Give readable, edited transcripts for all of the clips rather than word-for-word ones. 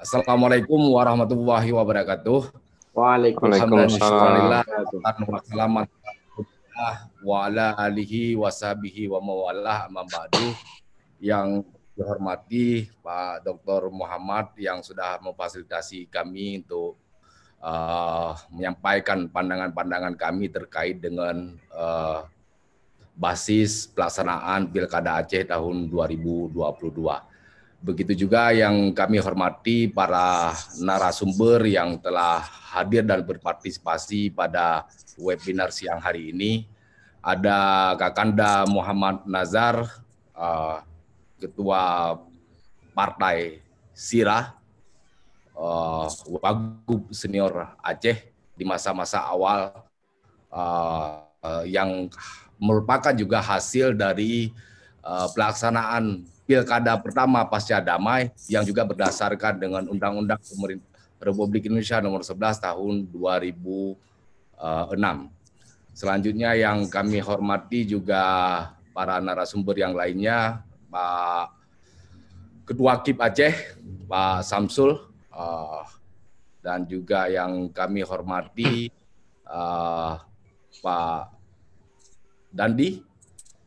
Assalamualaikum warahmatullahi wabarakatuh. Waalaikumsalam. Alhamdulillah wa ala alihi washabihi wa mawalah amma ba'du. Yang dihormati Pak Dr. Muhammad yang sudah memfasilitasi kami untuk menyampaikan pandangan-pandangan kami terkait dengan basis pelaksanaan Pilkada Aceh tahun 2022. Begitu juga yang kami hormati para narasumber yang telah hadir dan berpartisipasi pada webinar siang hari ini. Ada Kakanda Muhammad Nazar, Ketua Partai Sirah, Wagub Senior Aceh di masa-masa awal, yang merupakan juga hasil dari pelaksanaan Pilkada pertama pasca damai yang juga berdasarkan dengan Undang-Undang Pemerintah Republik Indonesia Nomor 11 Tahun 2006. Selanjutnya yang kami hormati juga para narasumber yang lainnya, Pak Ketua KIP Aceh, Pak Samsul, dan juga yang kami hormati Pak Dandi,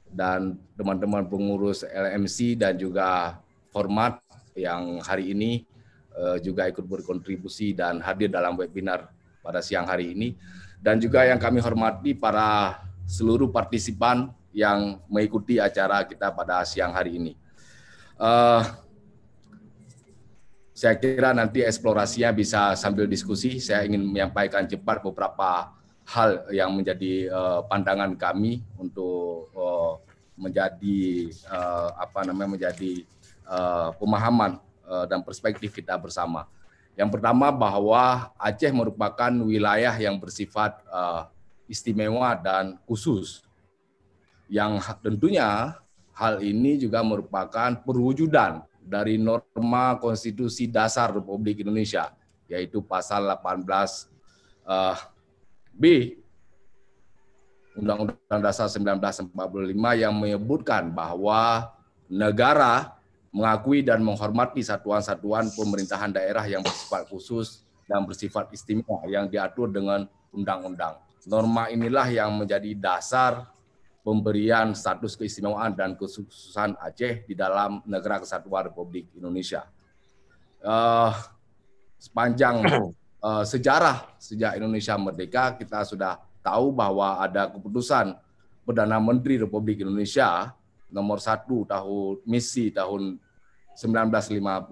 dan teman-teman pengurus LMC dan juga format yang hari ini juga ikut berkontribusi dan hadir dalam webinar pada siang hari ini. Dan juga yang kami hormati para seluruh partisipan yang mengikuti acara kita pada siang hari ini. Saya kira nanti eksplorasinya bisa sambil diskusi. Saya ingin menyampaikan cepat beberapa hal yang menjadi pandangan kami untuk menjadi pemahaman dan perspektif kita bersama. Yang pertama bahwa Aceh merupakan wilayah yang bersifat istimewa dan khusus, yang tentunya hal ini juga merupakan perwujudan dari norma konstitusi dasar Republik Indonesia, yaitu pasal 18 B Undang-Undang Dasar 1945 yang menyebutkan bahwa negara mengakui dan menghormati satuan-satuan pemerintahan daerah yang bersifat khusus dan bersifat istimewa yang diatur dengan undang-undang. Norma inilah yang menjadi dasar pemberian status keistimewaan dan kekhususan Aceh di dalam Negara Kesatuan Republik Indonesia. Sepanjang sejarah sejak Indonesia merdeka, kita sudah tahu bahwa ada keputusan Perdana Menteri Republik Indonesia nomor 1 tahun misi tahun 1959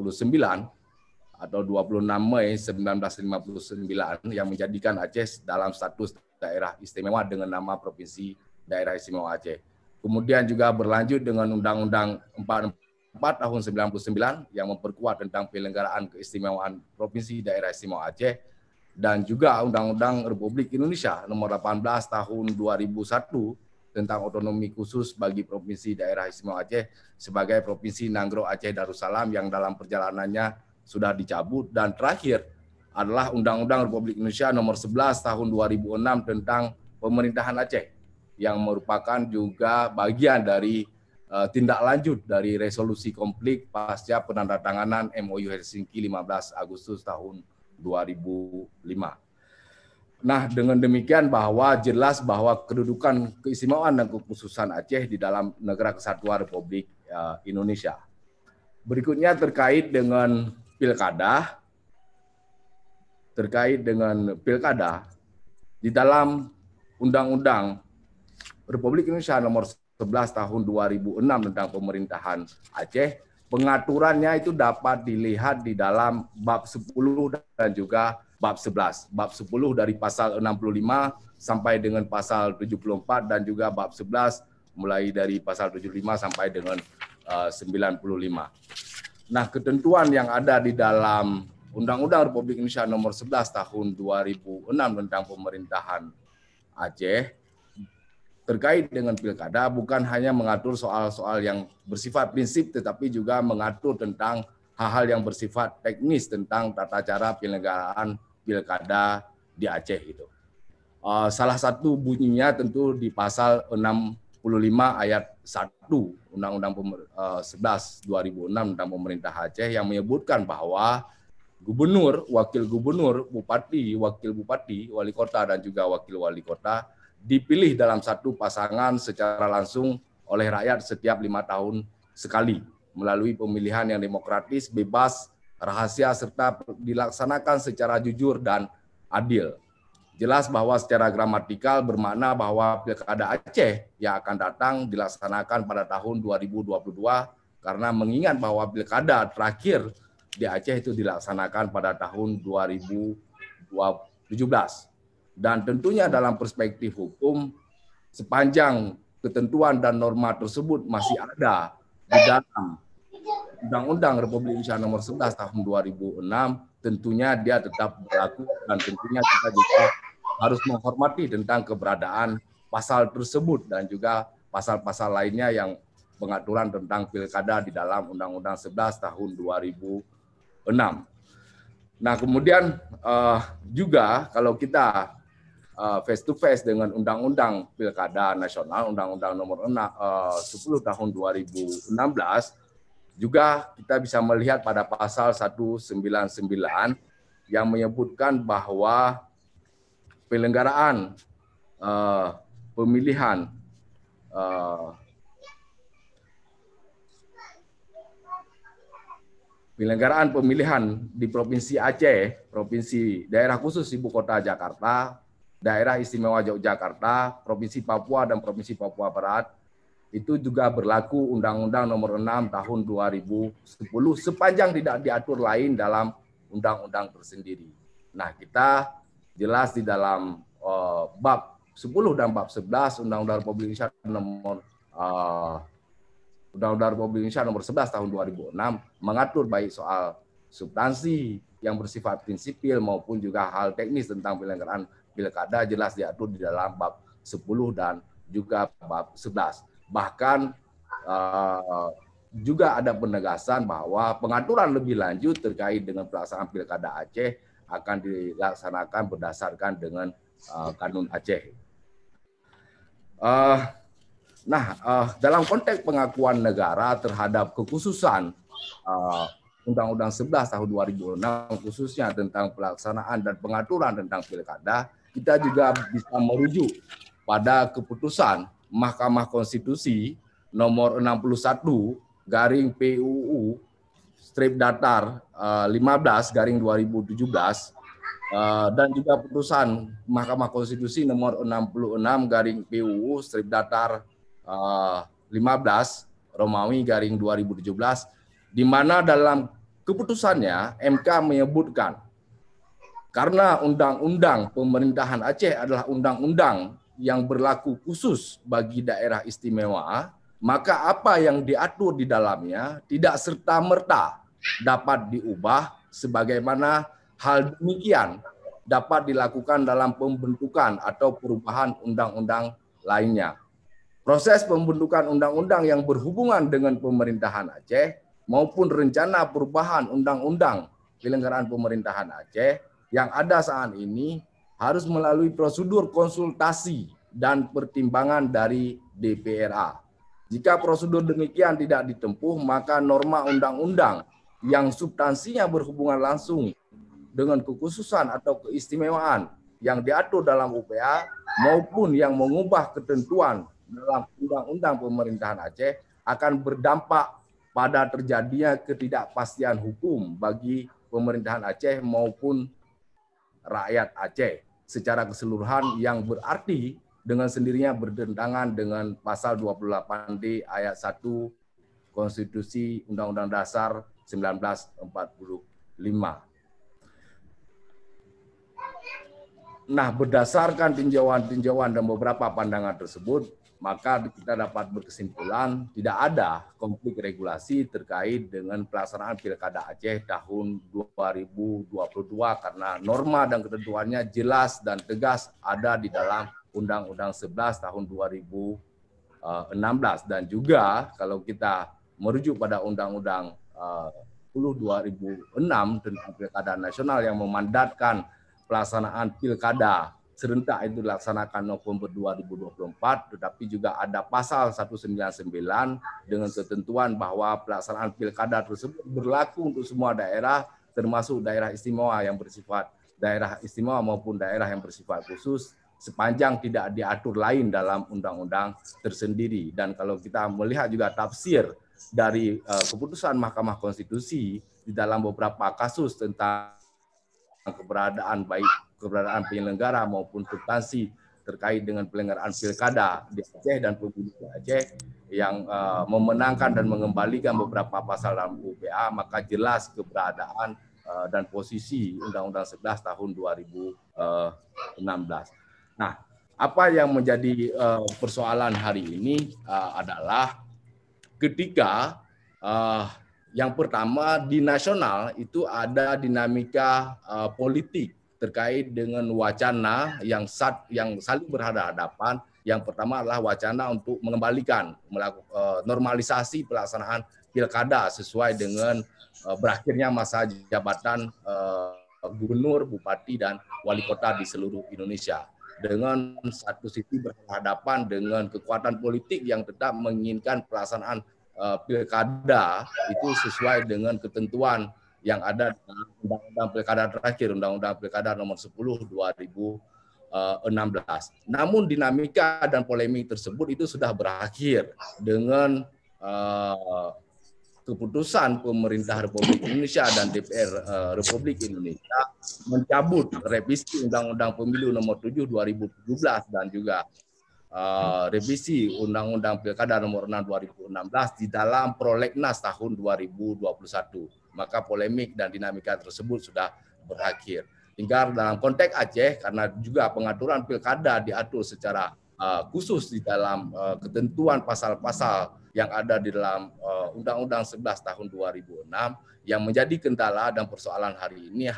atau 26 Mei 1959 yang menjadikan Aceh dalam status daerah istimewa dengan nama Provinsi Daerah Istimewa Aceh. Kemudian juga berlanjut dengan Undang-Undang 44 tahun 99 yang memperkuat tentang penyelenggaraan keistimewaan Provinsi Daerah Istimewa Aceh, dan juga Undang-Undang Republik Indonesia Nomor 18 Tahun 2001 tentang otonomi khusus bagi Provinsi Daerah Istimewa Aceh sebagai Provinsi Nanggro Aceh Darussalam yang dalam perjalanannya sudah dicabut, dan terakhir adalah Undang-Undang Republik Indonesia Nomor 11 Tahun 2006 tentang Pemerintahan Aceh yang merupakan juga bagian dari tindak lanjut dari resolusi konflik pasca penandatanganan MOU Helsinki 15 Agustus tahun 2005. Nah, dengan demikian bahwa jelas bahwa kedudukan keistimewaan dan kekhususan Aceh di dalam Negara Kesatuan Republik Indonesia. Berikutnya terkait dengan pilkada. Di dalam Undang-Undang Republik Indonesia Nomor 11 Tahun 2006 tentang Pemerintahan Aceh, pengaturannya itu dapat dilihat di dalam bab 10 dan juga bab 11. Bab 10 dari pasal 65 sampai dengan pasal 74, dan juga bab 11 mulai dari pasal 75 sampai dengan 95. Nah, ketentuan yang ada di dalam Undang-Undang Republik Indonesia Nomor 11 Tahun 2006 tentang Pemerintahan Aceh terkait dengan pilkada bukan hanya mengatur soal-soal yang bersifat prinsip, tetapi juga mengatur tentang hal-hal yang bersifat teknis tentang tata cara penyelenggaraan pilkada di Aceh itu. Salah satu bunyinya tentu di pasal 65 ayat 1 Undang-Undang 11 2006 tentang Pemerintah Aceh yang menyebutkan bahwa gubernur, wakil gubernur, bupati, wakil bupati, wali kota, dan juga wakil wali kota dipilih dalam satu pasangan secara langsung oleh rakyat setiap 5 tahun sekali melalui pemilihan yang demokratis, bebas, rahasia, serta dilaksanakan secara jujur dan adil. Jelas bahwa secara gramatikal bermakna bahwa Pilkada Aceh yang akan datang dilaksanakan pada tahun 2022 karena mengingat bahwa Pilkada terakhir di Aceh itu dilaksanakan pada tahun 2017. Dan tentunya dalam perspektif hukum, sepanjang ketentuan dan norma tersebut masih ada di dalam Undang-Undang Republik Indonesia Nomor 11 Tahun 2006, tentunya dia tetap berlaku dan tentunya kita juga harus menghormati tentang keberadaan pasal tersebut dan juga pasal-pasal lainnya yang pengaturan tentang pilkada di dalam Undang-Undang 11 Tahun 2006. Nah, kemudian juga kalau kita face to face dengan Undang-Undang Pilkada Nasional, Undang-Undang Nomor 10 Tahun 2016, juga kita bisa melihat pada pasal 199 yang menyebutkan bahwa penyelenggaraan pemilihan di Provinsi Aceh, Provinsi Daerah Khusus Ibu Kota Jakarta, Daerah Istimewa Yogyakarta, Provinsi Papua dan Provinsi Papua Barat, itu juga berlaku Undang-Undang Nomor 6 Tahun 2010 sepanjang tidak diatur lain dalam undang-undang tersendiri. Nah, kita jelas di dalam bab 10 dan bab 11 Undang-Undang Republik Indonesia Nomor 11 Tahun 2006 mengatur baik soal substansi yang bersifat prinsipil maupun juga hal teknis tentang penyelenggaraan pilkada jelas diatur di dalam bab 10 dan juga bab 11. Bahkan juga ada penegasan bahwa pengaturan lebih lanjut terkait dengan pelaksanaan pilkada Aceh akan dilaksanakan berdasarkan dengan Kanun Aceh. Dalam konteks pengakuan negara terhadap kekhususan Undang-Undang 11 Tahun 2006 khususnya tentang pelaksanaan dan pengaturan tentang pilkada, kita juga bisa merujuk pada keputusan Mahkamah Konstitusi nomor 61 garing PUU strip datar 15 garing 2017 dan juga putusan Mahkamah Konstitusi nomor 66 garing PUU strip datar 15 Romawi garing 2017, di mana dalam keputusannya MK menyebutkan karena Undang-Undang Pemerintahan Aceh adalah undang-undang yang berlaku khusus bagi daerah istimewa, maka apa yang diatur di dalamnya tidak serta-merta dapat diubah sebagaimana hal demikian dapat dilakukan dalam pembentukan atau perubahan undang-undang lainnya. Proses pembentukan undang-undang yang berhubungan dengan pemerintahan Aceh maupun rencana perubahan undang-undang penyelenggaraan pemerintahan Aceh yang ada saat ini harus melalui prosedur konsultasi dan pertimbangan dari DPRA. Jika prosedur demikian tidak ditempuh, maka norma undang-undang yang substansinya berhubungan langsung dengan kekhususan atau keistimewaan yang diatur dalam UPA maupun yang mengubah ketentuan dalam Undang-Undang Pemerintahan Aceh akan berdampak pada terjadinya ketidakpastian hukum bagi pemerintahan Aceh maupun rakyat Aceh secara keseluruhan yang berarti dengan sendirinya bertentangan dengan pasal 28D ayat 1 Konstitusi Undang-Undang Dasar 1945. Nah, berdasarkan tinjauan dan beberapa pandangan tersebut, maka kita dapat berkesimpulan tidak ada konflik regulasi terkait dengan pelaksanaan Pilkada Aceh tahun 2022 karena norma dan ketentuannya jelas dan tegas ada di dalam Undang-Undang 11 tahun 2016 dan juga kalau kita merujuk pada Undang-Undang 10 2006 tentang Pilkada Nasional yang memandatkan pelaksanaan Pilkada serentak itu dilaksanakan November 2024, tetapi juga ada pasal 199 dengan ketentuan bahwa pelaksanaan pilkada tersebut berlaku untuk semua daerah termasuk daerah istimewa yang bersifat daerah istimewa maupun daerah yang bersifat khusus, sepanjang tidak diatur lain dalam undang-undang tersendiri. Dan kalau kita melihat juga tafsir dari keputusan Mahkamah Konstitusi di dalam beberapa kasus tentang keberadaan penyelenggara maupun substansi terkait dengan penyelenggaraan pilkada di Aceh dan pemilu di Aceh yang memenangkan dan mengembalikan beberapa pasal dalam UPA, maka jelas keberadaan dan posisi Undang-Undang 11 tahun 2016. Nah, apa yang menjadi persoalan hari ini adalah ketika yang pertama di nasional itu ada dinamika politik terkait dengan wacana yang saling berhadapan. Yang pertama adalah wacana untuk mengembalikan normalisasi pelaksanaan pilkada sesuai dengan berakhirnya masa jabatan gubernur, bupati, dan wali kota di seluruh Indonesia. Dengan satu sisi berhadapan dengan kekuatan politik yang tetap menginginkan pelaksanaan pilkada itu sesuai dengan ketentuan yang ada dalam Undang-Undang Pilkada terakhir, Undang-Undang Pilkada nomor 10 2016. Namun dinamika dan polemik tersebut itu sudah berakhir dengan keputusan pemerintah Republik Indonesia dan DPR Republik Indonesia mencabut revisi Undang-Undang Pemilu nomor 7 2017 dan juga revisi Undang-Undang Pilkada nomor 6 2016 di dalam Prolegnas tahun 2021. Maka polemik dan dinamika tersebut sudah berakhir. Tinggal dalam konteks Aceh, karena juga pengaturan pilkada diatur secara khusus di dalam ketentuan pasal-pasal yang ada di dalam Undang-Undang 11 tahun 2006, yang menjadi kendala dan persoalan hari ini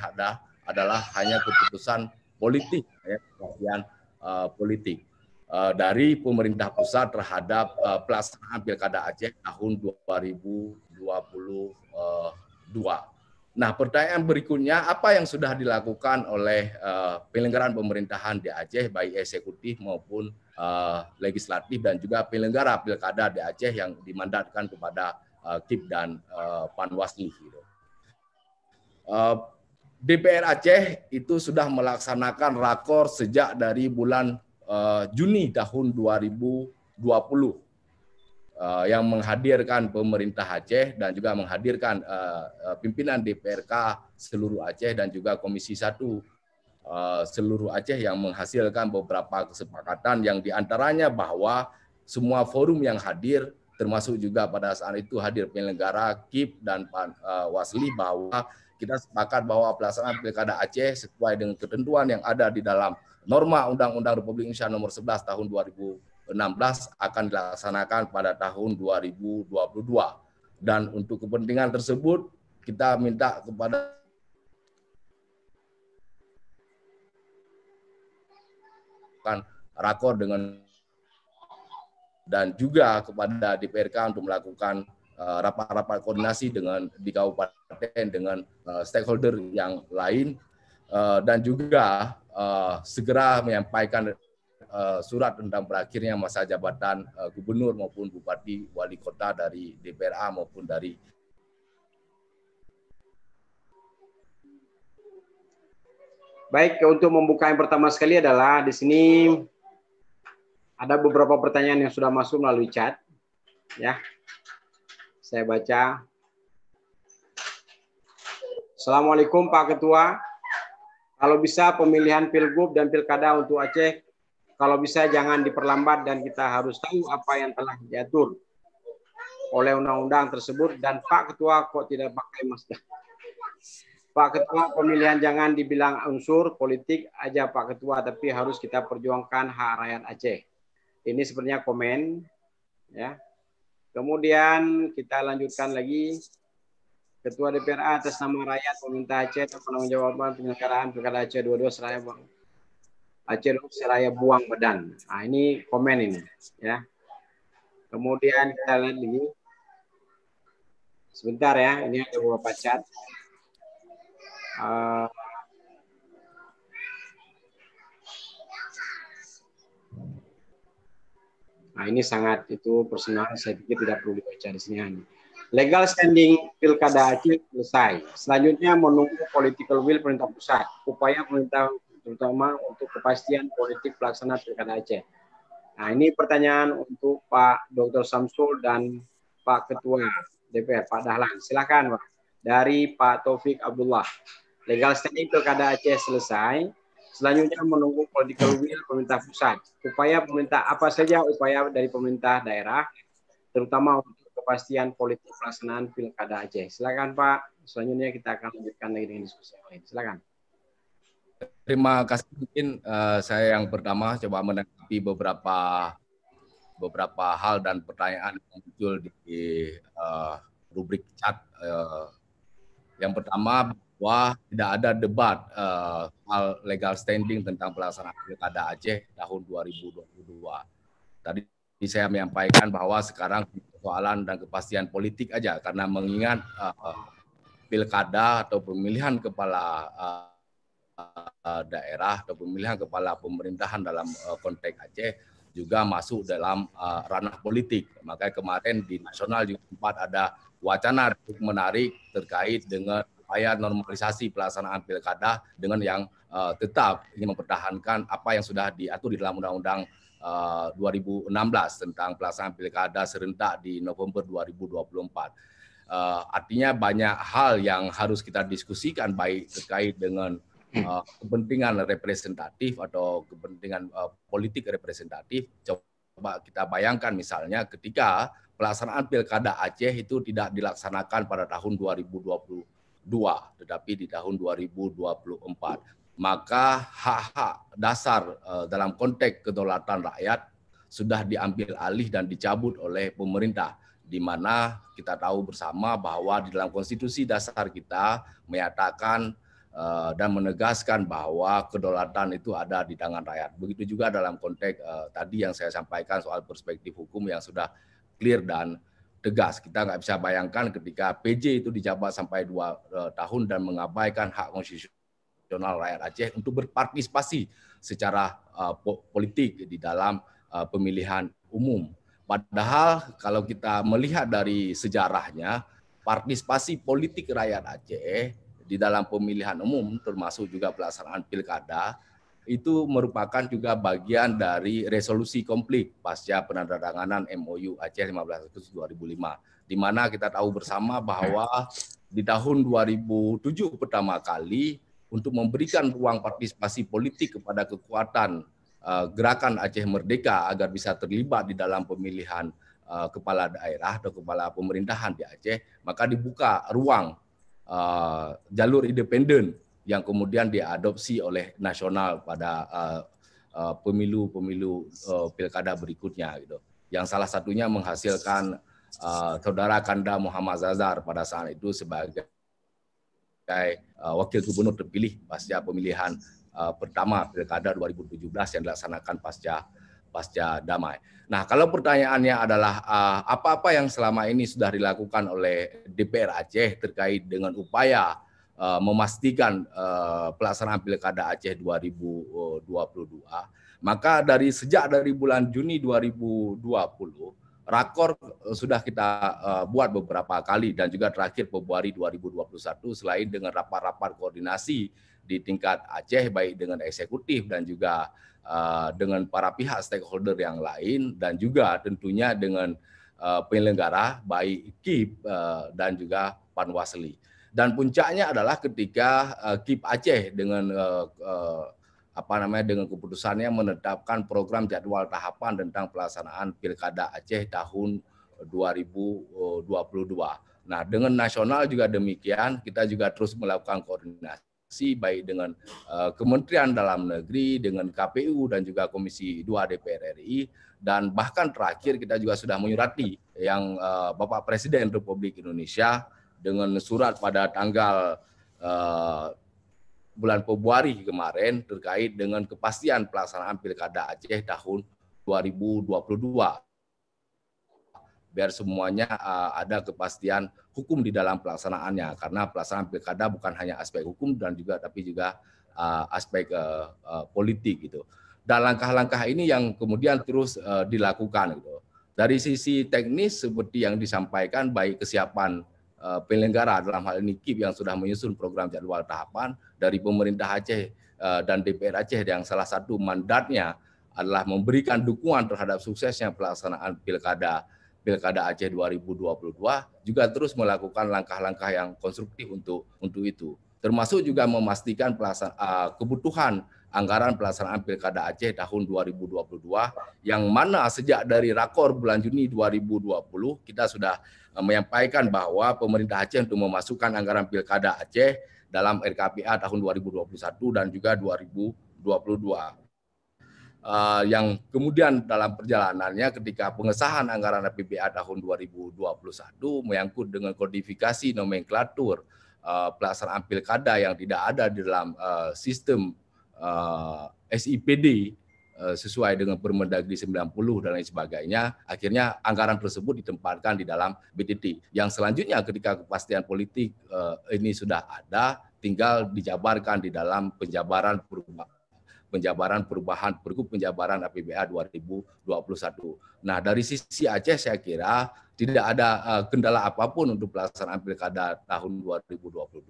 adalah hanya keputusan politik, kepastian politik dari pemerintah pusat terhadap pelaksanaan Pilkada Aceh tahun 2022. Nah, pertanyaan berikutnya, apa yang sudah dilakukan oleh penyelenggaraan pemerintahan di Aceh, baik eksekutif maupun legislatif dan juga penyelenggara Pilkada di Aceh yang dimandatkan kepada KIP dan Panwasli. DPR Aceh itu sudah melaksanakan rakor sejak dari bulan Juni tahun 2020 yang menghadirkan pemerintah Aceh dan juga menghadirkan pimpinan DPRK seluruh Aceh dan juga Komisi 1 seluruh Aceh yang menghasilkan beberapa kesepakatan yang diantaranya bahwa semua forum yang hadir termasuk juga pada saat itu hadir penyelenggara KIP dan Wasli bahwa kita sepakat bahwa pelaksanaan Pilkada Aceh sesuai dengan ketentuan yang ada di dalam norma Undang-Undang Republik Indonesia nomor 11 tahun 2016 akan dilaksanakan pada tahun 2022. Dan untuk kepentingan tersebut kita minta kepada rakor dengan dan juga kepada DPRK untuk melakukan rapat-rapat koordinasi di kabupaten dengan stakeholder yang lain dan juga segera menyampaikan surat tentang berakhirnya masa jabatan gubernur maupun bupati wali kota dari DPRA maupun dari Baik, untuk membuka yang pertama sekali adalah di sini ada beberapa pertanyaan yang sudah masuk melalui chat, ya. Saya baca. Assalamualaikum Pak Ketua. Kalau bisa pemilihan Pilgub dan Pilkada untuk Aceh, kalau bisa jangan diperlambat dan kita harus tahu apa yang telah diatur oleh undang-undang tersebut. Dan Pak Ketua kok tidak pakai masker? Pak Ketua, pemilihan jangan dibilang unsur politik aja Pak Ketua, tapi harus kita perjuangkan hak rakyat Aceh. Ini sebenarnya komen, ya. Kemudian kita lanjutkan lagi. Ketua DPRA atas nama rakyat pemerintah Aceh dan penanggung-jawaban penyelenggaraan Pilkada Aceh 22 Seraya Buang. Aceh Seraya Buang Badan. Nah, ini komen ini, ya. Kemudian kita lihat lagi. Sebentar ya, ini ada beberapa chat. Nah, ini sangat itu personal, saya pikir tidak perlu dibaca di sini. Legal standing Pilkada Aceh selesai. Selanjutnya menunggu political will pemerintah pusat. Upaya pemerintah terutama untuk kepastian politik pelaksana Pilkada Aceh. Nah, ini pertanyaan untuk Pak Dr. Samsul dan Pak Ketua DPR, Pak Dahlan. Silakan, Pak. Dari Pak Taufik Abdullah. Legal standing Pilkada Aceh selesai. Selanjutnya menunggu political will pemerintah pusat. Upaya pemerintah apa saja upaya dari pemerintah daerah, terutama untuk kepastian politik pelaksanaan Pilkada Aceh. Silakan Pak. Selanjutnya kita akan lanjutkan lagi dengan diskusi yang lain. Silakan. Terima kasih. Mungkin saya yang pertama coba menanggapi beberapa hal dan pertanyaan yang muncul di rubrik chat. Yang pertama, bahwa tidak ada debat hal legal standing tentang pelaksanaan Pilkada Aceh tahun 2022. Tadi saya menyampaikan bahwa sekarang persoalan dan kepastian politik aja, karena mengingat pilkada atau pemilihan kepala daerah atau pemilihan kepala pemerintahan dalam konteks Aceh juga masuk dalam ranah politik. Makanya kemarin di nasional juga sempat ada wacana menarik terkait dengan upaya normalisasi pelaksanaan pilkada dengan yang tetap ingin mempertahankan apa yang sudah diatur di dalam Undang-Undang 2016 tentang pelaksanaan pilkada serentak di November 2024. Artinya banyak hal yang harus kita diskusikan, baik terkait dengan kepentingan representatif atau kepentingan politik representatif. Coba kita bayangkan misalnya ketika pelaksanaan Pilkada Aceh itu tidak dilaksanakan pada tahun 2022, tetapi di tahun 2024. Maka hak-hak dasar dalam konteks kedaulatan rakyat sudah diambil alih dan dicabut oleh pemerintah, di mana kita tahu bersama bahwa di dalam konstitusi dasar kita menyatakan dan menegaskan bahwa kedaulatan itu ada di tangan rakyat. Begitu juga dalam konteks tadi yang saya sampaikan soal perspektif hukum yang sudah clear dan tegas. Kita nggak bisa bayangkan ketika PJ itu dijabat sampai 2 tahun dan mengabaikan hak konstitusional rakyat Aceh untuk berpartisipasi secara politik di dalam pemilihan umum. Padahal kalau kita melihat dari sejarahnya, partisipasi politik rakyat Aceh di dalam pemilihan umum termasuk juga pelaksanaan pilkada itu merupakan juga bagian dari resolusi konflik pasca penandatanganan MOU Aceh 15 Agustus 2005, di mana kita tahu bersama bahwa di tahun 2007 pertama kali untuk memberikan ruang partisipasi politik kepada kekuatan gerakan Aceh Merdeka agar bisa terlibat di dalam pemilihan kepala daerah atau kepala pemerintahan di Aceh, maka dibuka ruang jalur independen yang kemudian diadopsi oleh nasional pada pemilu-pemilu pilkada berikutnya gitu. Yang salah satunya menghasilkan saudara Kanda Muhammad Zazar pada saat itu sebagai wakil gubernur terpilih pasca pemilihan pertama pilkada 2017 yang dilaksanakan pasca damai. Nah, kalau pertanyaannya adalah apa-apa yang selama ini sudah dilakukan oleh DPR Aceh terkait dengan upaya memastikan pelaksanaan Pilkada Aceh 2022, maka sejak dari bulan Juni 2020, rakor sudah kita buat beberapa kali dan juga terakhir Februari 2021, selain dengan rapat-rapat koordinasi di tingkat Aceh baik dengan eksekutif dan juga dengan para pihak stakeholder yang lain dan juga tentunya dengan penyelenggara baik KIP dan juga Panwasli. Dan puncaknya adalah ketika KIP Aceh dengan dengan keputusannya menetapkan program jadwal tahapan tentang pelaksanaan Pilkada Aceh tahun 2022. Nah, dengan nasional juga demikian, kita juga terus melakukan koordinasi baik dengan Kementerian Dalam Negeri, dengan KPU dan juga Komisi 2 DPR RI, dan bahkan terakhir kita juga sudah menyurati yang Bapak Presiden Republik Indonesia dengan surat pada tanggal bulan Februari kemarin terkait dengan kepastian pelaksanaan Pilkada Aceh tahun 2022. Biar semuanya ada kepastian hukum di dalam pelaksanaannya, karena pelaksanaan pilkada bukan hanya aspek hukum dan juga tapi juga aspek politik gitu. Dan langkah-langkah ini yang kemudian terus dilakukan gitu. Dari sisi teknis seperti yang disampaikan, baik kesiapan penyelenggara dalam hal ini KIP yang sudah menyusun program jadwal tahapan dari pemerintah Aceh dan DPR Aceh yang salah satu mandatnya adalah memberikan dukungan terhadap suksesnya pelaksanaan Pilkada Aceh 2022, juga terus melakukan langkah-langkah yang konstruktif untuk itu. Termasuk juga memastikan kebutuhan anggaran pelaksanaan Pilkada Aceh tahun 2022, yang mana sejak dari Rakor bulan Juni 2020 kita sudah menyampaikan bahwa pemerintah Aceh untuk memasukkan anggaran Pilkada Aceh dalam RKPA tahun 2021 dan juga 2022. Yang kemudian dalam perjalanannya ketika pengesahan anggaran APBA tahun 2021 menyangkut dengan kodifikasi nomenklatur pelaksanaan pilkada yang tidak ada di dalam sistem SIPD sesuai dengan Permendagri 90 dan lain sebagainya, akhirnya anggaran tersebut ditempatkan di dalam BTT. Yang selanjutnya ketika kepastian politik ini sudah ada, tinggal dijabarkan di dalam penjabaran perubahan Pergub penjabaran APBA 2021. Nah, dari sisi Aceh saya kira tidak ada kendala apapun untuk pelaksanaan pilkada tahun 2022.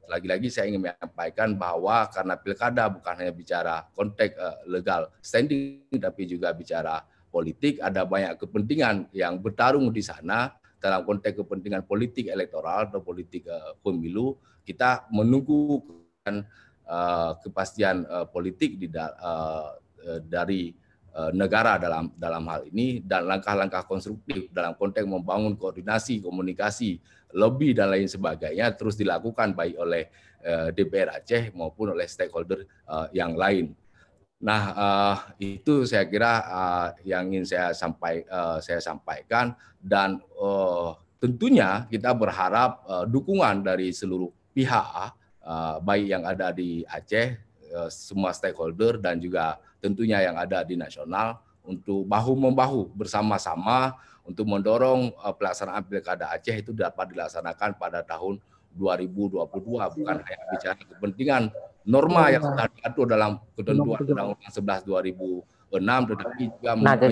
Lagi-lagi saya ingin menyampaikan bahwa karena pilkada bukan hanya bicara konteks legal standing, tapi juga bicara politik, ada banyak kepentingan yang bertarung di sana dalam konteks kepentingan politik elektoral atau politik pemilu. Kita menunggu kepastian politik dari negara dalam hal ini, dan langkah-langkah konstruktif dalam konteks membangun koordinasi, komunikasi, lobby dan lain sebagainya terus dilakukan baik oleh DPR Aceh maupun oleh stakeholder yang lain. Nah, itu saya kira yang ingin saya sampaikan, dan tentunya kita berharap dukungan dari seluruh pihak, baik yang ada di Aceh, semua stakeholder, dan juga tentunya yang ada di nasional, untuk bahu-membahu bersama-sama untuk mendorong pelaksanaan Pilkada Aceh itu dapat dilaksanakan pada tahun 2022, bukan hanya bicara kepentingan norma yang sudah diatur dalam ketentuan Undang-Undang 11 2006, tetapi juga menyangkut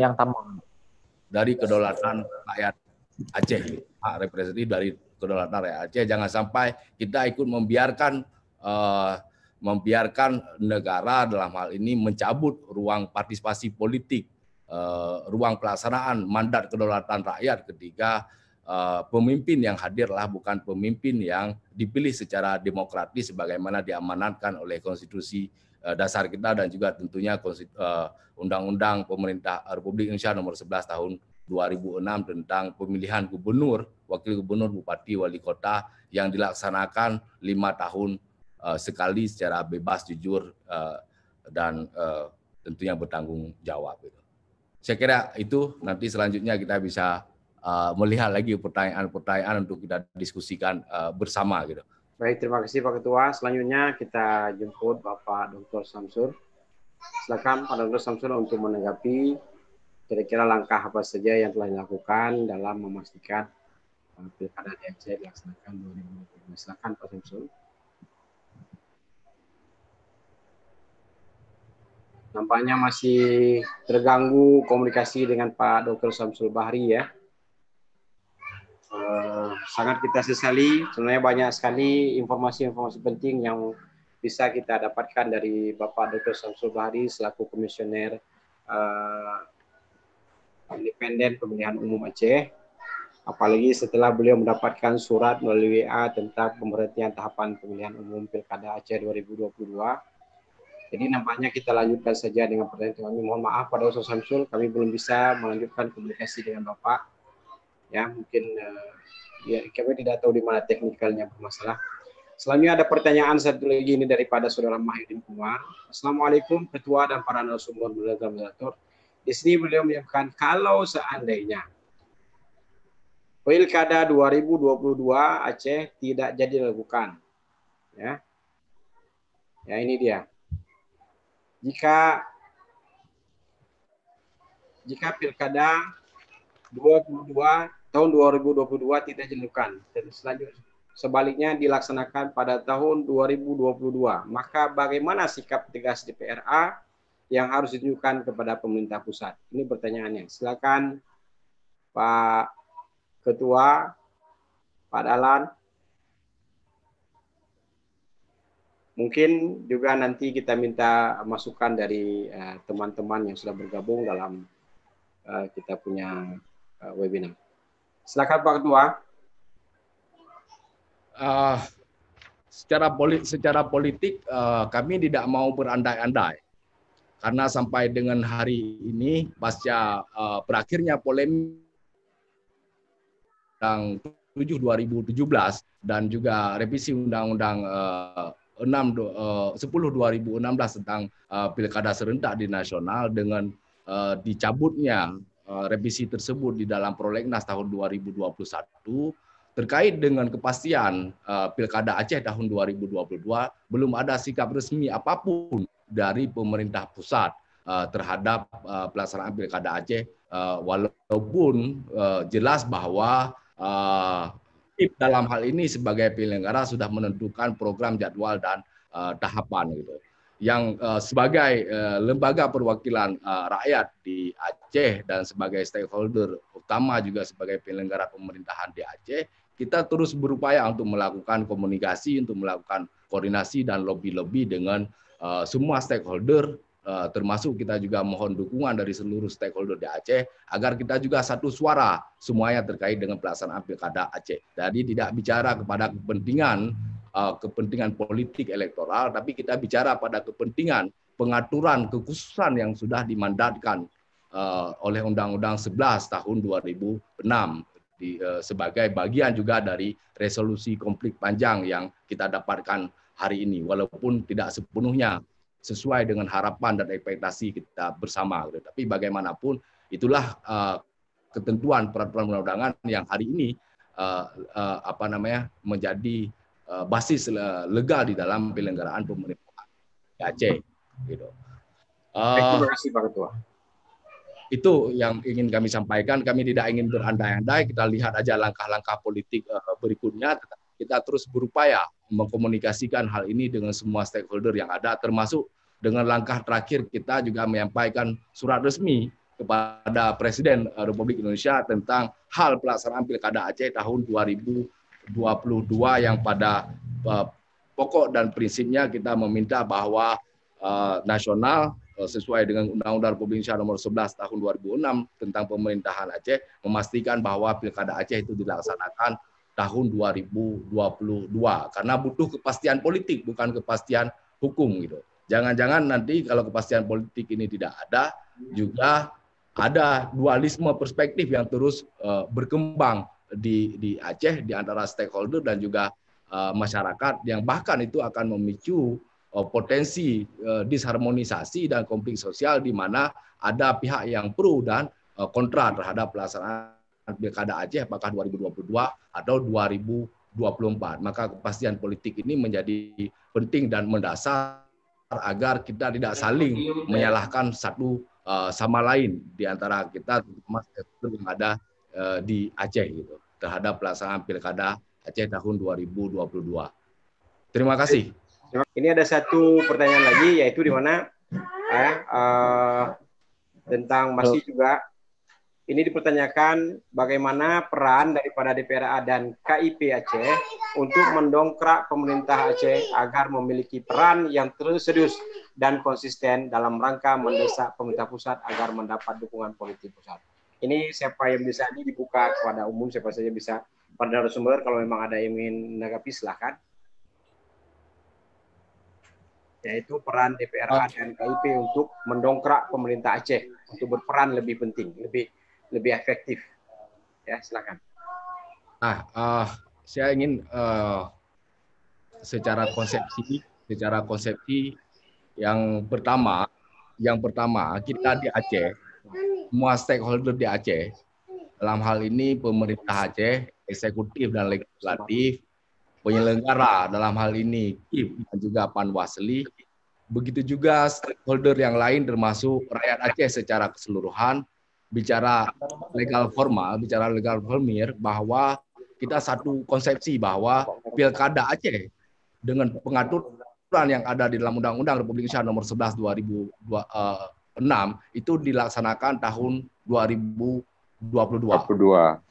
yang tamang dari kedaulatan rakyat Aceh, hak representatif dari kedaulatan rakyat Aceh. Jangan sampai kita ikut membiarkan negara dalam hal ini mencabut ruang partisipasi politik, ruang pelaksanaan mandat kedaulatan rakyat ketika pemimpin yang hadir adalah bukan pemimpin yang dipilih secara demokratis sebagaimana diamanatkan oleh konstitusi dasar kita dan juga tentunya Undang-Undang Pemerintah Republik Indonesia nomor 11 tahun 2006 tentang pemilihan gubernur, wakil gubernur, bupati, wali kota yang dilaksanakan 5 tahun sekali secara bebas, jujur, dan tentunya bertanggung jawab. Saya kira itu, nanti selanjutnya kita bisa melihat lagi pertanyaan-pertanyaan untuk kita diskusikan bersama. Gitu. Baik, terima kasih Pak Ketua. Selanjutnya kita jemput Bapak Dr. Samsul. Silakan Pak Dr. Samsul untuk menanggapi kira-kira langkah apa saja yang telah dilakukan dalam memastikan Pilkada di Aceh dilaksanakan 2020. Silakan Pak Samsul. Nampaknya masih terganggu komunikasi dengan Pak Dr. Samsul Bahri ya. Sangat kita sesali, sebenarnya banyak sekali informasi-informasi penting yang bisa kita dapatkan dari Bapak Dr. Samsul Bahri selaku komisioner independen pemilihan umum Aceh. Apalagi setelah beliau mendapatkan surat melalui WA tentang pemberhentian tahapan pemilihan umum Pilkada Aceh 2022. Jadi nampaknya kita lanjutkan saja dengan pertanyaan kami. Mohon maaf Pak Dr. Samsul, kami belum bisa melanjutkan komunikasi dengan Bapak. Ya, mungkin kami tidak tahu di mana teknikalnya bermasalah. Selanjutnya ada pertanyaan satu lagi ini daripada Saudara Mahyudin Kumar. Assalamualaikum Ketua dan para narasumber moderator. Di sini beliau menyatakan kalau seandainya Pilkada 2022 Aceh tidak jadi dilakukan, ya ini dia. Jika Pilkada 22 tahun 2022 tidak dilakukan dan selanjutnya sebaliknya dilaksanakan pada tahun 2022, maka bagaimana sikap tegas DPRA yang harus ditunjukkan kepada pemerintah pusat? Ini pertanyaannya. Silakan Pak Ketua, Pak Dahlan. Mungkin juga nanti kita minta masukan dari teman-teman yang sudah bergabung dalam kita punya webinar. Silakan Pak Ketua. Secara politik kami tidak mau berandai-andai karena sampai dengan hari ini pasca berakhirnya polemik Undang 7 2017 dan juga revisi Undang-Undang 10 2016 tentang pilkada serentak di nasional dengan dicabutnya revisi tersebut di dalam Prolegnas tahun 2021 terkait dengan kepastian pilkada Aceh tahun 2022 belum ada sikap resmi apapun dari pemerintah pusat terhadap pelaksanaan pilkada Aceh walaupun jelas bahwa dalam hal ini sebagai penyelenggara sudah menentukan program, jadwal dan tahapan gitu. Yang sebagai lembaga perwakilan rakyat di Aceh dan sebagai stakeholder utama juga sebagai penyelenggara pemerintahan di Aceh, kita terus berupaya untuk melakukan komunikasi, untuk melakukan koordinasi dan lobby-lobby dengan semua stakeholder, termasuk kita juga mohon dukungan dari seluruh stakeholder di Aceh agar kita juga satu suara semuanya terkait dengan pelaksanaan pilkada Aceh. Jadi tidak bicara kepada kepentingan politik elektoral, tapi kita bicara pada kepentingan pengaturan kekhususan yang sudah dimandatkan oleh Undang-Undang 11 tahun 2006 sebagai bagian juga dari resolusi konflik panjang yang kita dapatkan hari ini, walaupun tidak sepenuhnya sesuai dengan harapan dan ekspektasi kita bersama. Tapi bagaimanapun itulah ketentuan peraturan perundang-undangan yang hari ini menjadi basis legal di dalam penyelenggaraan pemerintahan di Aceh. Gitu. Terima kasih Pak Ketua. Itu yang ingin kami sampaikan. Kami tidak ingin berandai-andai. Kita lihat aja langkah-langkah politik berikutnya. Kita terus berupaya mengkomunikasikan hal ini dengan semua stakeholder yang ada, termasuk dengan langkah terakhir kita juga menyampaikan surat resmi kepada Presiden Republik Indonesia tentang hal pelaksanaan Pilkada Aceh tahun 2022 yang pada pokok dan prinsipnya kita meminta bahwa nasional sesuai dengan Undang-Undang Republik Indonesia Nomor 11 Tahun 2006 tentang pemerintahan Aceh memastikan bahwa Pilkada Aceh itu dilaksanakan tahun 2022 karena butuh kepastian politik bukan kepastian hukum gitu. Jangan-jangan nanti kalau kepastian politik ini tidak ada juga ada dualisme perspektif yang terus berkembang di Aceh di antara stakeholder dan juga masyarakat yang bahkan itu akan memicu potensi disharmonisasi dan konflik sosial di mana ada pihak yang pro dan kontra terhadap pelaksanaan Pilkada Aceh apakah 2022 atau 2024. Maka kepastian politik ini menjadi penting dan mendasar agar kita tidak saling menyalahkan satu sama lain di antara kita terutama yang ada di Aceh gitu terhadap pelaksanaan Pilkada Aceh tahun 2022. Terima kasih. Ini ada satu pertanyaan lagi yaitu di mana tentang masih juga ini dipertanyakan bagaimana peran daripada DPRA dan KIP Aceh untuk mendongkrak pemerintah Aceh agar memiliki peran yang terus serius dan konsisten dalam rangka mendesak pemerintah pusat agar mendapat dukungan politik pusat. Ini siapa yang bisa ini dibuka kepada umum, siapa saja bisa pada narasumber, kalau memang ada yang ingin menanggapi silahkan. Yaitu peran DPRA dan KIP untuk mendongkrak pemerintah Aceh untuk berperan lebih penting, lebih efektif. Ya, silakan. Saya ingin secara konsepsi yang pertama kita di Aceh, semua stakeholder di Aceh, dalam hal ini pemerintah Aceh, eksekutif dan legislatif, penyelenggara dalam hal ini KIP dan juga Panwasli, begitu juga stakeholder yang lain termasuk rakyat Aceh secara keseluruhan, bicara legal formil bahwa kita satu konsepsi bahwa Pilkada Aceh dengan pengatur yang ada di dalam Undang-Undang Republik Indonesia Nomor 11 2006 itu dilaksanakan tahun 2022.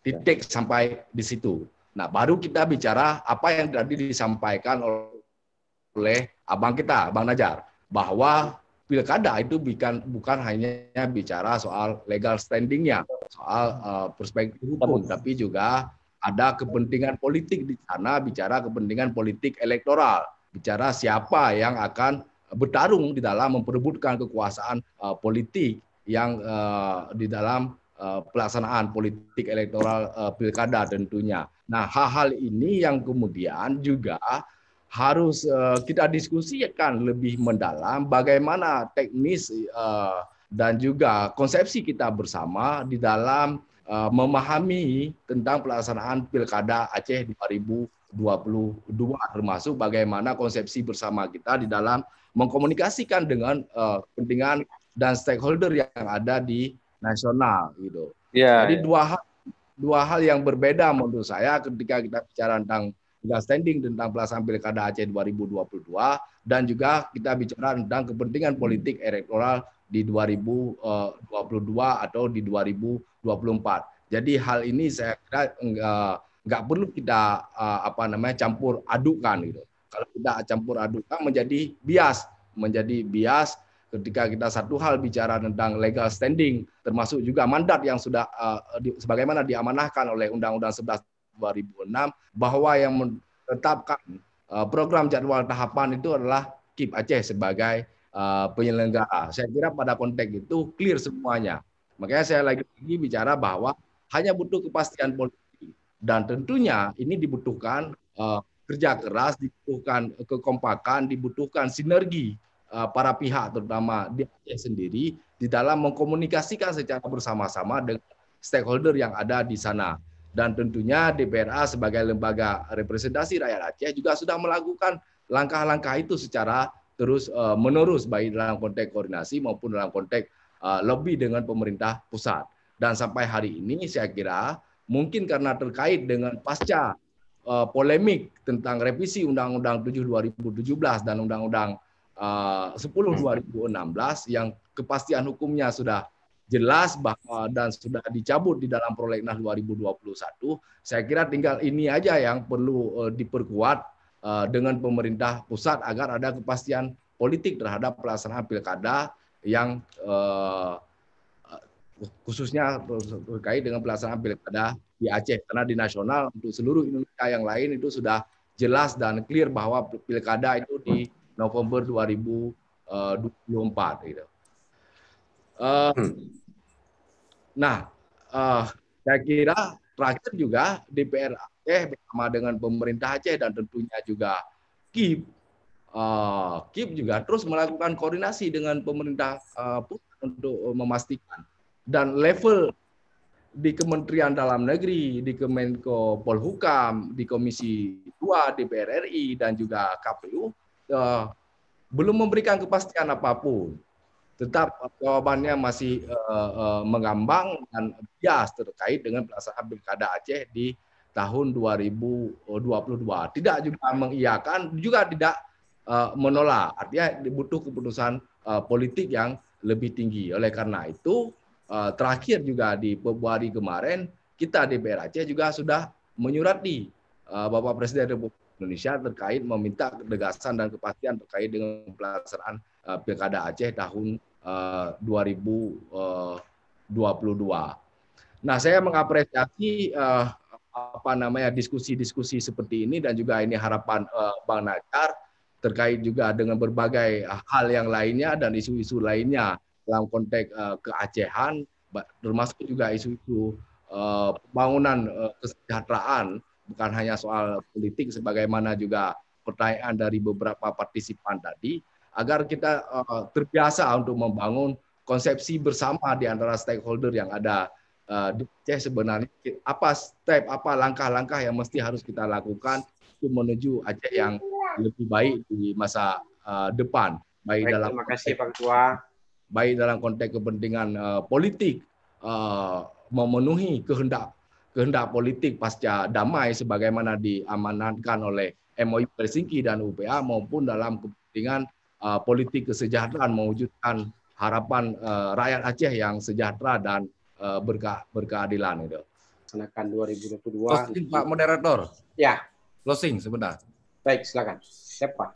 Titik sampai di situ. Nah, baru kita bicara apa yang tadi disampaikan oleh abang kita, Bang Najar, bahwa pilkada itu bukan hanya bicara soal legal standing-nya, soal perspektif hukum, tapi juga ada kepentingan politik di sana, bicara kepentingan politik elektoral, bicara siapa yang akan bertarung di dalam memperebutkan kekuasaan politik yang di dalam pelaksanaan politik elektoral pilkada tentunya. Nah, hal-hal ini yang kemudian juga harus kita diskusikan lebih mendalam bagaimana teknis dan juga konsepsi kita bersama di dalam memahami tentang pelaksanaan Pilkada Aceh 2022, termasuk bagaimana konsepsi bersama kita di dalam mengkomunikasikan dengan kepentingan dan stakeholder yang ada di nasional gitu. Jadi dua hal yang berbeda menurut saya ketika kita bicara tentang legal standing tentang pelaksanaan Pilkada Aceh 2022 dan juga kita bicara tentang kepentingan politik elektoral di 2022 atau di 2024. Jadi hal ini saya kira nggak perlu kita campur adukan gitu. Kalau kita campur adukan menjadi bias ketika kita satu hal bicara tentang legal standing termasuk juga mandat yang sudah sebagaimana diamanahkan oleh Undang-Undang 11 2006 bahwa yang menetapkan program jadwal tahapan itu adalah KIP Aceh sebagai penyelenggara. Saya kira pada konteks itu clear semuanya. Makanya saya lagi bicara bahwa hanya butuh kepastian politik dan tentunya ini dibutuhkan kerja keras, dibutuhkan kekompakan, dibutuhkan sinergi para pihak terutama di Aceh sendiri di dalam mengkomunikasikan secara bersama-sama dengan stakeholder yang ada di sana. Dan tentunya DPRA sebagai lembaga representasi rakyat Aceh juga sudah melakukan langkah-langkah itu secara terus-menerus baik dalam konteks koordinasi maupun dalam konteks lobby dengan pemerintah pusat. Dan sampai hari ini saya kira mungkin karena terkait dengan pasca polemik tentang revisi Undang-Undang 7 2017 dan Undang-Undang 10 2016 yang kepastian hukumnya sudah jelas bahwa dan sudah dicabut di dalam Prolegnas 2021, saya kira tinggal ini aja yang perlu diperkuat dengan pemerintah pusat agar ada kepastian politik terhadap pelaksanaan pilkada yang khususnya terkait dengan pelaksanaan pilkada di Aceh, karena di nasional untuk seluruh Indonesia yang lain itu sudah jelas dan clear bahwa pilkada itu di November 2024 gitu. Saya kira terakhir juga DPR Aceh bersama dengan pemerintah Aceh dan tentunya juga KIP juga terus melakukan koordinasi dengan pemerintah pusat untuk memastikan dan level di Kementerian Dalam Negeri, di Kemenko Polhukam, di Komisi 2 DPR RI dan juga KPU belum memberikan kepastian apapun. Tetap jawabannya masih mengambang dan bias terkait dengan pelaksanaan Pilkada Aceh di tahun 2022. Tidak juga mengiyakan, juga tidak menolak. Artinya dibutuh keputusan politik yang lebih tinggi. Oleh karena itu, terakhir juga di Februari kemarin, kita DPR Aceh juga sudah menyurati Bapak Presiden Republik Indonesia terkait meminta ketegasan dan kepastian terkait dengan pelaksanaan Pilkada Aceh tahun 2022. Nah, saya mengapresiasi diskusi-diskusi seperti ini dan juga ini harapan Bang Najar terkait juga dengan berbagai hal yang lainnya dan isu-isu lainnya dalam konteks keacehan, termasuk juga isu-isu pembangunan kesejahteraan, bukan hanya soal politik sebagaimana juga pertanyaan dari beberapa partisipan tadi, agar kita terbiasa untuk membangun konsepsi bersama di antara stakeholder yang ada di Aceh. Sebenarnya apa langkah-langkah yang mesti harus kita lakukan untuk menuju Aceh yang lebih baik di masa depan, terima kasih Pak Ketua. Baik dalam konteks kepentingan politik, memenuhi kehendak politik pasca damai sebagaimana diamanatkan oleh MOU Helsinki dan UPA, maupun dalam dengan politik kesejahteraan, mewujudkan harapan rakyat Aceh yang sejahtera dan berkeadilan itu. Laksanakan 2022. Closing, Pak Moderator. Ya. Closing sebentar. Baik, silakan. Siap, Pak.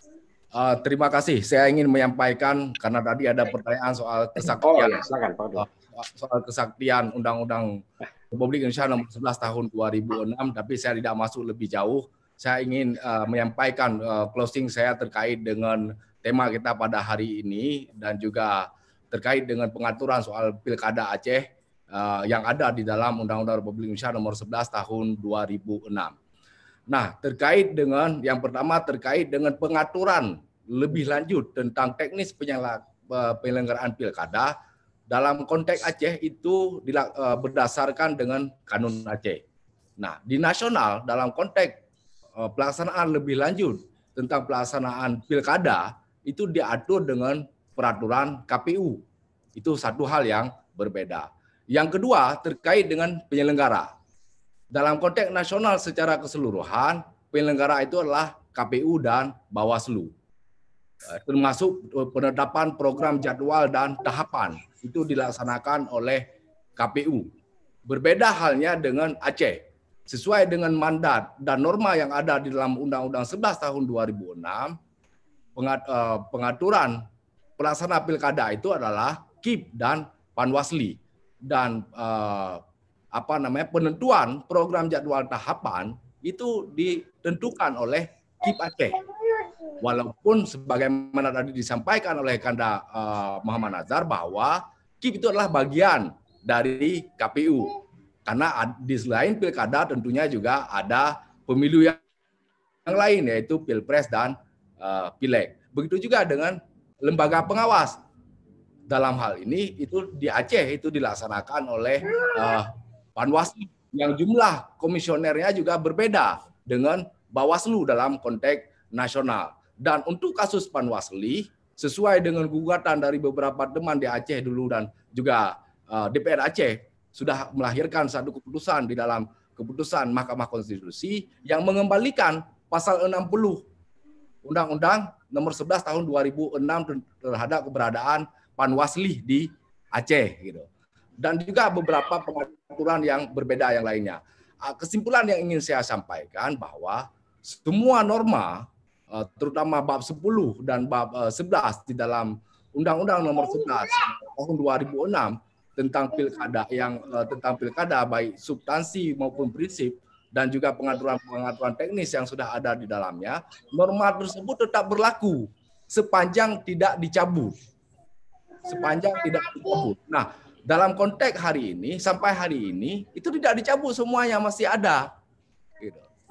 Terima kasih. Saya ingin menyampaikan karena tadi ada pertanyaan soal kesaktian. Ya, silakan, Pak. Soal kesaktian Undang-Undang Republik Indonesia Nomor 11 Tahun 2006, tapi saya tidak masuk lebih jauh. Saya ingin menyampaikan closing saya terkait dengan tema kita pada hari ini dan juga terkait dengan pengaturan soal Pilkada Aceh yang ada di dalam Undang-Undang Republik Indonesia Nomor 11 Tahun 2006. Nah, terkait dengan yang pertama terkait dengan pengaturan lebih lanjut tentang teknis penyelenggaraan pilkada dalam konteks Aceh itu berdasarkan dengan Kanun Aceh. Nah, di nasional dalam konteks pelaksanaan lebih lanjut tentang pelaksanaan pilkada itu diatur dengan peraturan KPU. Itu satu hal yang berbeda. Yang kedua terkait dengan penyelenggara. Dalam konteks nasional secara keseluruhan, penyelenggara itu adalah KPU dan Bawaslu. Termasuk penetapan program jadwal dan tahapan itu dilaksanakan oleh KPU. Berbeda halnya dengan Aceh. Sesuai dengan mandat dan norma yang ada di dalam Undang-Undang 11 tahun 2006, pengaturan pelaksana pilkada itu adalah KIP dan Panwasli. Dan penentuan program jadwal tahapan itu ditentukan oleh KIP Aceh. Walaupun sebagaimana tadi disampaikan oleh Kanda Muhammad Nazar bahwa KIP itu adalah bagian dari KPU. Karena di selain pilkada tentunya juga ada pemilu yang lain yaitu Pilpres dan Pileg. Begitu juga dengan lembaga pengawas. Dalam hal ini itu di Aceh itu dilaksanakan oleh Panwaslu yang jumlah komisionernya juga berbeda dengan Bawaslu dalam konteks nasional. Dan untuk kasus Panwasli sesuai dengan gugatan dari beberapa teman di Aceh dulu dan juga DPR Aceh sudah melahirkan satu keputusan di dalam keputusan Mahkamah Konstitusi yang mengembalikan pasal 60 Undang-Undang Nomor 11 Tahun 2006 terhadap keberadaan Panwasli di Aceh gitu. Dan juga beberapa pengaturan yang berbeda yang lainnya. Kesimpulan yang ingin saya sampaikan bahwa semua norma terutama bab 10 dan bab 11 di dalam Undang-Undang Nomor 11 Tahun 2006 tentang pilkada baik substansi maupun prinsip dan juga pengaturan teknis yang sudah ada di dalamnya, norma tersebut tetap berlaku sepanjang tidak dicabut. Nah, dalam konteks hari ini sampai hari ini itu tidak dicabut, semuanya masih ada.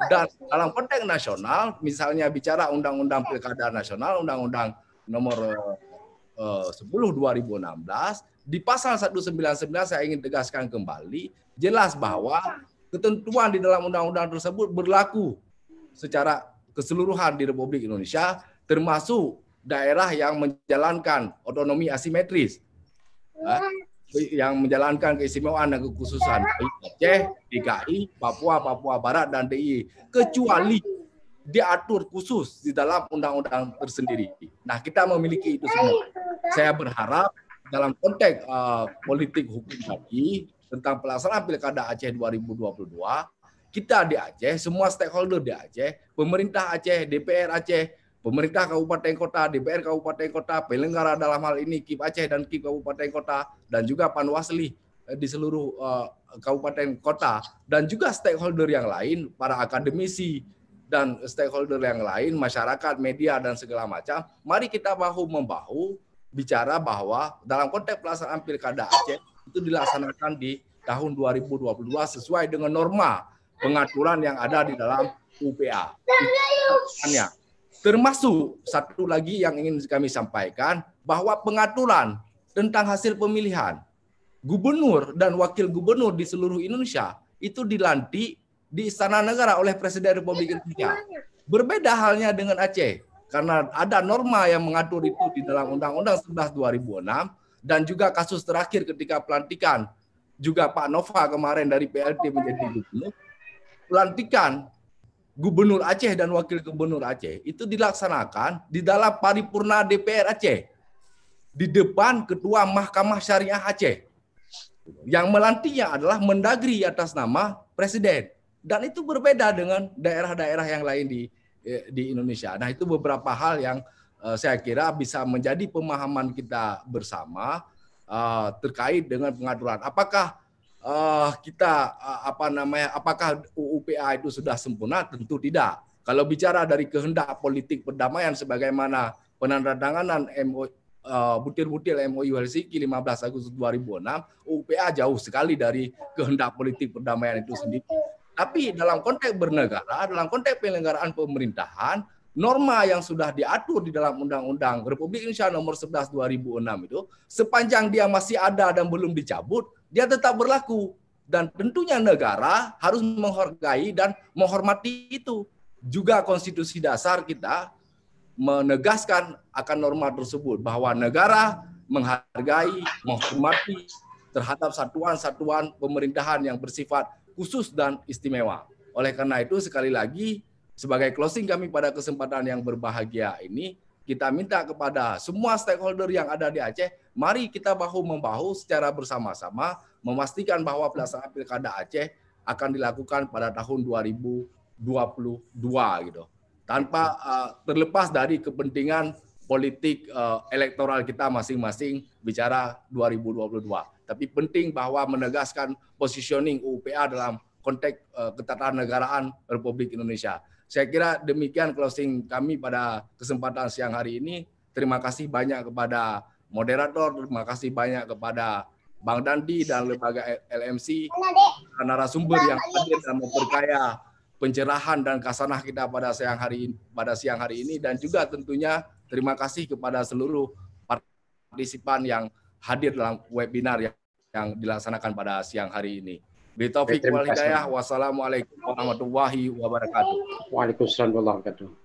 Dan dalam konteks nasional, misalnya bicara Undang-Undang Pilkada Nasional, Undang-Undang Nomor 10 2016, di pasal 199 saya ingin tegaskan kembali, jelas bahwa ketentuan di dalam undang-undang tersebut berlaku secara keseluruhan di Republik Indonesia, termasuk daerah yang menjalankan otonomi asimetris, yang menjalankan keistimewaan dan kekhususan Aceh, DKI, Papua, Papua Barat, dan DIY, kecuali diatur khusus di dalam undang-undang tersendiri. Nah, kita memiliki itu semua. Saya berharap dalam konteks politik hukum tadi tentang pelaksanaan Pilkada Aceh 2022, kita di Aceh, semua stakeholder di Aceh, pemerintah Aceh, DPR Aceh, pemerintah kabupaten kota, DPR kabupaten kota, penyelenggara dalam hal ini KIP Aceh dan KIP kabupaten kota, dan juga Panwasli di seluruh kabupaten kota, dan juga stakeholder yang lain, para akademisi dan stakeholder yang lain, masyarakat, media, dan segala macam, mari kita bahu-membahu bicara bahwa dalam konteks pelaksanaan Pilkada Aceh itu dilaksanakan di tahun 2022 sesuai dengan norma pengaturan yang ada di dalam UPA. Termasuk satu lagi yang ingin kami sampaikan bahwa pengaturan tentang hasil pemilihan gubernur dan wakil gubernur di seluruh Indonesia itu dilantik di Istana Negara oleh Presiden Republik Indonesia. Berbeda halnya dengan Aceh. Karena ada norma yang mengatur itu di dalam Undang-Undang 11 2006 dan juga kasus terakhir ketika pelantikan juga Pak Nova kemarin dari PLT menjadi gubernur, pelantikan Gubernur Aceh dan Wakil Gubernur Aceh itu dilaksanakan di dalam paripurna DPR Aceh di depan Ketua Mahkamah Syariah Aceh. Yang melantiknya adalah Mendagri atas nama Presiden. Dan itu berbeda dengan daerah-daerah yang lain di Indonesia. Nah, itu beberapa hal yang saya kira bisa menjadi pemahaman kita bersama terkait dengan pengaturan. Apakah apakah UU-PA itu sudah sempurna? Tentu tidak. Kalau bicara dari kehendak politik perdamaian sebagaimana penandatanganan butir-butir MOU Helsinki 15 Agustus 2006, UU-PA jauh sekali dari kehendak politik perdamaian itu sendiri. Tapi dalam konteks bernegara, dalam konteks penyelenggaraan pemerintahan, norma yang sudah diatur di dalam Undang-Undang Republik Indonesia Nomor 11 2006 itu, sepanjang dia masih ada dan belum dicabut, dia tetap berlaku. Dan tentunya negara harus menghargai dan menghormati itu. Juga konstitusi dasar kita menegaskan akan norma tersebut, bahwa negara menghargai, menghormati terhadap satuan-satuan pemerintahan yang bersifat khusus dan istimewa. Oleh karena itu, sekali lagi, sebagai closing kami pada kesempatan yang berbahagia ini, kita minta kepada semua stakeholder yang ada di Aceh, mari kita bahu-membahu secara bersama-sama memastikan bahwa pelaksanaan Pilkada Aceh akan dilakukan pada tahun 2022 gitu. Tanpa terlepas dari kepentingan politik elektoral kita masing-masing bicara 2022. Tapi penting bahwa menegaskan positioning UU-PA dalam konteks ketatanegaraan Republik Indonesia. Saya kira demikian closing kami pada kesempatan siang hari ini. Terima kasih banyak kepada moderator, terima kasih banyak kepada Bang Dandi dan lembaga LMC, narasumber yang hadir dan memperkaya pencerahan dan kasanah kita pada siang hari ini, dan juga tentunya terima kasih kepada seluruh partisipan yang hadir dalam webinar yang dilaksanakan pada siang hari ini. Bitaufiq wal hidayah. Wassalamualaikum warahmatullahi wabarakatuh. Waalaikumsalam warahmatullahi wabarakatuh.